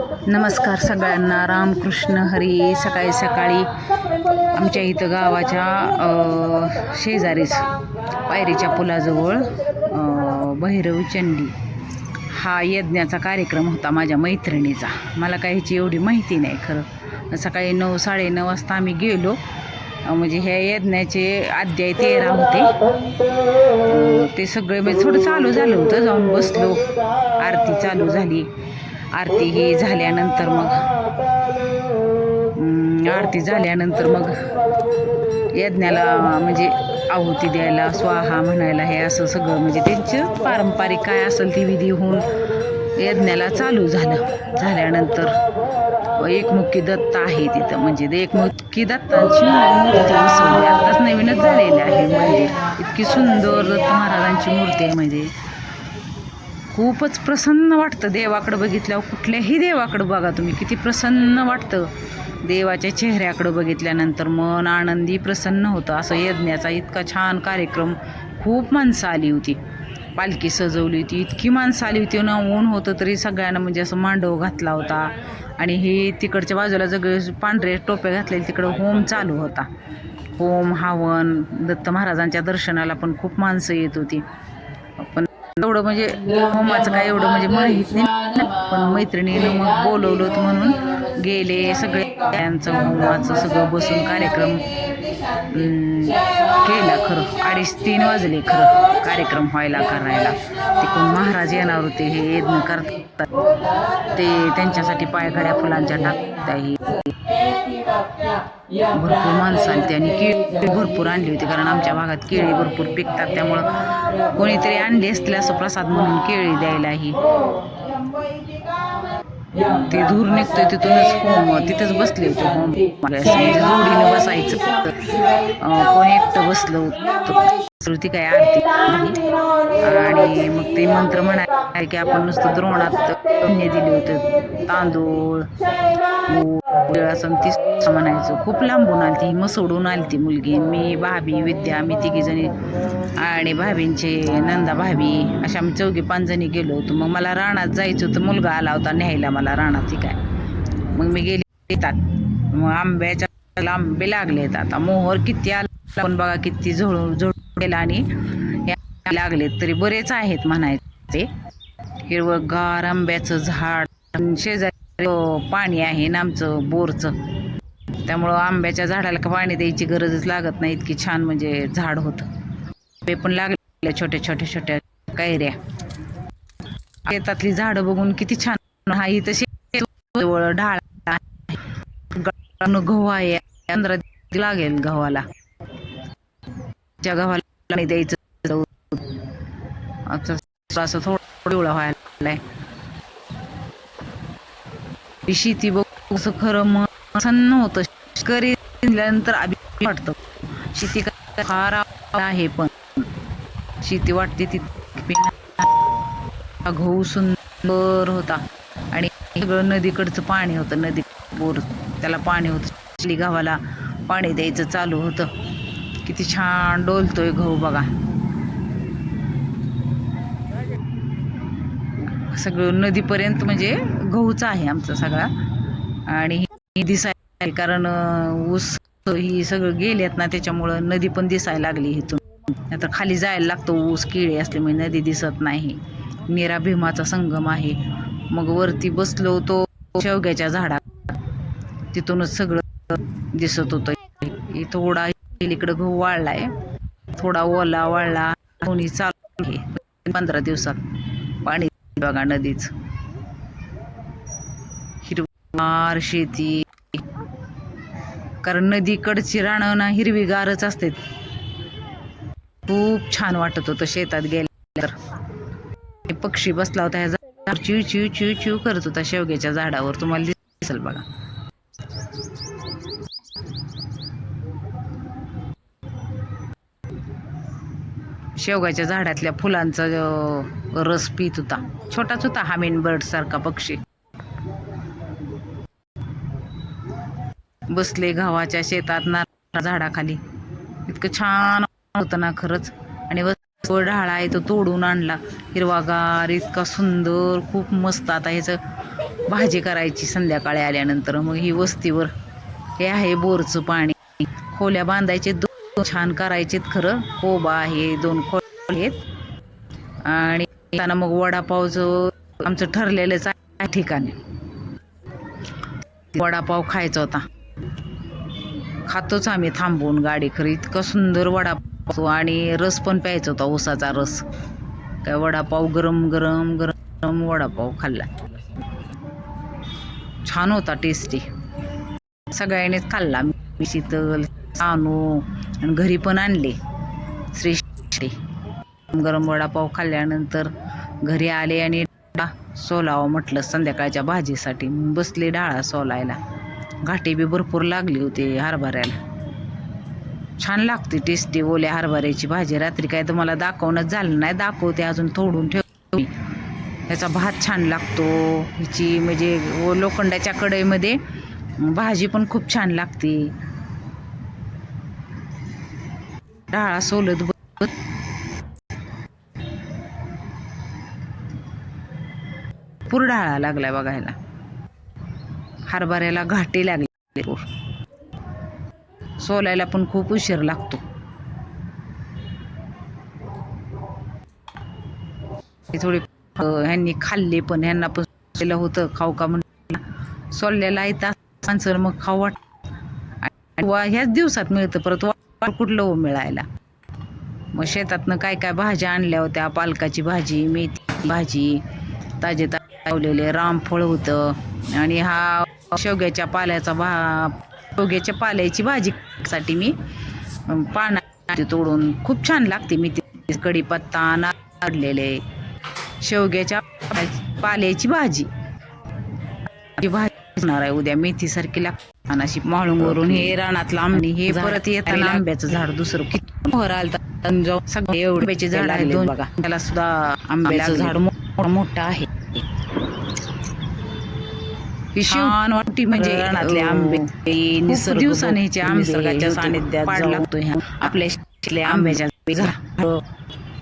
नमस्कार सगळ्यांना, रामकृष्ण हरी. सकाळी सकाळी आमच्या इथं गावाच्या शेजारीच पायरीच्या पुलाजवळ भैरव चंडी हा यज्ञाचा कार्यक्रम होता माझ्या मैत्रिणीचा. मला काही ह्याची एवढी माहिती नाही खरं. सकाळी 9 साडेनऊ वाजता आम्ही गेलो. म्हणजे ह्या यज्ञाचे अध्याय 13 होते. ते सगळे म्हणजे थोडं चालू झालं होतं. जाऊन बसलो, आरती चालू झाली. आरती ही झाल्यानंतर मग यज्ञाला म्हणजे आहुती द्यायला, स्वाहा म्हणायला, हे असं सगळं म्हणजे त्यांचं पारंपरिक काय असेल ती विधी होऊन यज्ञाला चालू झाल्यानंतर एकमुखी दत्त आहे तिथं. म्हणजे एकमुखी दत्तांची मूर्ती बसवली. आत्ताच नवीनच झालेलं आहे मंदिर. इतकी सुंदर दत्त महाराजांची मूर्ती आहे. म्हणजे खूपच प्रसन्न वाटतं देवाकडं बघितल्यावर. कुठल्याही देवाकडं बघा तुम्ही, किती प्रसन्न वाटतं. देवाच्या चेहऱ्याकडं बघितल्यानंतर मन आनंदी प्रसन्न होतं. असं यज्ञाचा इतका छान कार्यक्रम. खूप माणसं आली होती. पालखी सजवली होती. इतकी माणसं आली होती ना. ऊन होतं तरी सगळ्यांना म्हणजे असं मांडव घातला होता. आणि हे तिकडच्या बाजूला सगळे पांढरे टोपे घातलेले, तिकडं होम चालू होता. होम हवन. दत्त महाराजांच्या दर्शनाला पण खूप माणसं येत होती. पण एवढं म्हणजे होमाचं काय एवढं म्हणजे माहीत नाही. पण मैत्रिणीनं मग बोलवलं होतं म्हणून गेले सगळे. त्यांचं होमाचं सगळं बसून कार्यक्रम केला. खरं 2:30-3 वाजले खरं कार्यक्रम करायला. तिकडून महाराज येणार होते. हे यज्ञ करतात ते त्यांच्यासाठी पायघड्या फुलांच्या टाकताही भरपूर माणसं आली. आणि केळी भरपूर आणली होती, कारण आमच्या भागात केळी भरपूर पिकतात. त्यामुळं कोणीतरी आणली असतील असं प्रसाद म्हणून केळी द्यायलाही. ते धूर निघतोय तिथूनच होम, तिथंच बसले होते होम. म्हणजे जोडीनं बसायचं. कोणी एकटं बसलं होतं. ती काय आरती आणि मग ते मंत्र म्हणाले की आपण नुसतं द्रोणात धान्य दिले होते, तांदूळ असं ती म्हणायचं. खूप लांबून आली ती, सोडून आली ती मुलगी, मी, भाभी, विद्या, आम्ही 3 जणी आणि भाभींचे नंदा भाभी, अशा आम्ही 4-5 जणी गेलो होतो. मग मला रानात जायचं होतं. मुलगा आला होता न्यायला मला रानात. काय मग मी गेले. येतात मग आंबे लागलेत. आता मोहर किती आला पण बघा, किती झोळून आणि लागलेत तरी बरेच आहेत म्हणायचे. हिरवगार आंब्याचं झाड. शेजारी पाणी आहे ना आमचं बोरचं, त्यामुळं आंब्याच्या झाडाला पाणी द्यायची गरजच लागत नाही. इतकी छान म्हणजे झाड होतं. आंबे पण लागले, छोट्या कैऱ्या. शेतातली झाडं बघून किती छान. हा इथं शेत ढाळ गहू आहे. 15 लागेल गव्हाला. त्या गव्हाला पाणी द्यायचं. असं थोडं व्हायला शेती बघ असं खरं मन प्रसन्न होतं. शेतकरी दिल्यानंतर अभिमान वाटतं. शेती फार आहे, पण शेती वाटते ती गहू सुंदर होता. आणि सगळं नदीकडचं पाणी होतं. नदी बोर त्याला पाणी होतं. गव्हाला पाणी द्यायचं चालू होतं. किती छान डोलतोय गहू बघा. सगळं नदीपर्यंत म्हणजे गहूच आहे आमचा सगळा. आणि ही दिसायला, कारण ऊस ही सगळं गेलेत ना, त्याच्यामुळं नदी पण दिसायला लागली इथून. आता खाली जायला लागतो. ऊस केळी असल्यामुळे नदी दिसत नाही. नीरा भीमाचा संगम आहे. मग वरती बसलो होतो शेवग्याच्या झाडात, तिथूनच सगळं दिसत होतं. थोडा इकडं गहू वाळलाय, थोडा ओला वाळला. कोणी चालू आहे 15 दिवसात पाणी बघा नदीच. हिरवार शेती, कारण नदीकडची रानं ना हिरवीगारच असते. खूप छान वाटत होतं शेतात गेल्यावर. पक्षी बसला होता ह्या चिव चिव चिव चिव करत होता शेवग्याच्या झाडावर. तुम्हाला दिसेल बघा. शेवगाच्या झाडातल्या फुलांचा रस पीत होता. छोटाच होता, हमिंगबर्ड सारखा पक्षी. बसले गव्हाच्या शेतात नारळाच्या झाडाखाली. इतकं छान होतं ना खरंच. आणि ढाळ आहे तो तोडून आणला, हिरवागार, इतका सुंदर, खूप मस्त. आता ह्याचं भाजी करायची संध्याकाळी आल्यानंतर. मग ही वस्तीवर हे आहे बोरचं पाणी. खोल्या बांधायचे, 2 छान करायचेत खरं. कोबा आहे, 2 खोले आहेत. आणि त्यांना मग वडापावचं आमचं ठरलेलंच आहे ठिकाणी. वडापाव खायचा होता. खातोच आम्ही थांबवून गाडी. खरं इतकं सुंदर वडापाव आणि रस पण प्यायचा होता, ऊसाचा रस. काय वडापाव, गरम गरम गरम वडापाव खाल्ला. छान होता, टेस्टी. सगळ्यांनीच खाल्ला. मी, शीतल, सानू आणि घरी पण आणले श्री. गरम वडापाव खाल्ल्यानंतर घरी आले आणि सोलावं म्हटलं संध्याकाळच्या भाजीसाठी. बसले डाळा सोलायला. घाटे बी भरपूर लागली होती हरभऱ्याला. छान लागते, टेस्टी ओल्या हरभऱ्याची भाजी. रात्री काय तर मला दाखवणंच झालं नाही, दाखवते अजून थोडून ठेवते. ह्याचा भात छान लागतो. हिची म्हणजे लोखंडाच्या कढईमध्ये भाजी पण खूप छान लागते. डाळा सोलत भरपूर डाळा लागलाय बघायला. हरभऱ्याला घाटे लागले. सोलायला पण खूप उशीर लागतो. थोडी ह्यांनी खाल्ले पण, ह्यांना पण होतं खाऊ का म्हणून सोललेला आहे माणसं. मग खाऊ वाट. ह्याच दिवसात मिळतं परत, कुठलं मिळायला. मग शेतातनं काय काय भाज्या आणल्या होत्या. पालकाची भाजी, मेथी भाजी, ताजे लावलेले रामफळ होतं. आणि हा शेवग्याच्या पाल्याची भाजी साठी मी पानं तोडून खूप छान लागते. मी कढीपत्ता नारळलेले शेवग्याच्या पाल्याची भाजी होणार आहे उद्या. मेथीसारखी लागते अशी माळूंवरून. हे रानातलं आंबे, हे परत येताना आंब्याचं झाड दुसरं किती मोहर आलता. सगळे एवढे आंब्याचे झाड आहेत बघा. त्याला सुद्धा आंब्याचं झाड मोठं आहे. छान वाटते म्हणजे रानातले आंबे. खूप दिवसांनी आंब्याच्या सानिध्यात लागतो. आपल्या आंब्याच्या झाड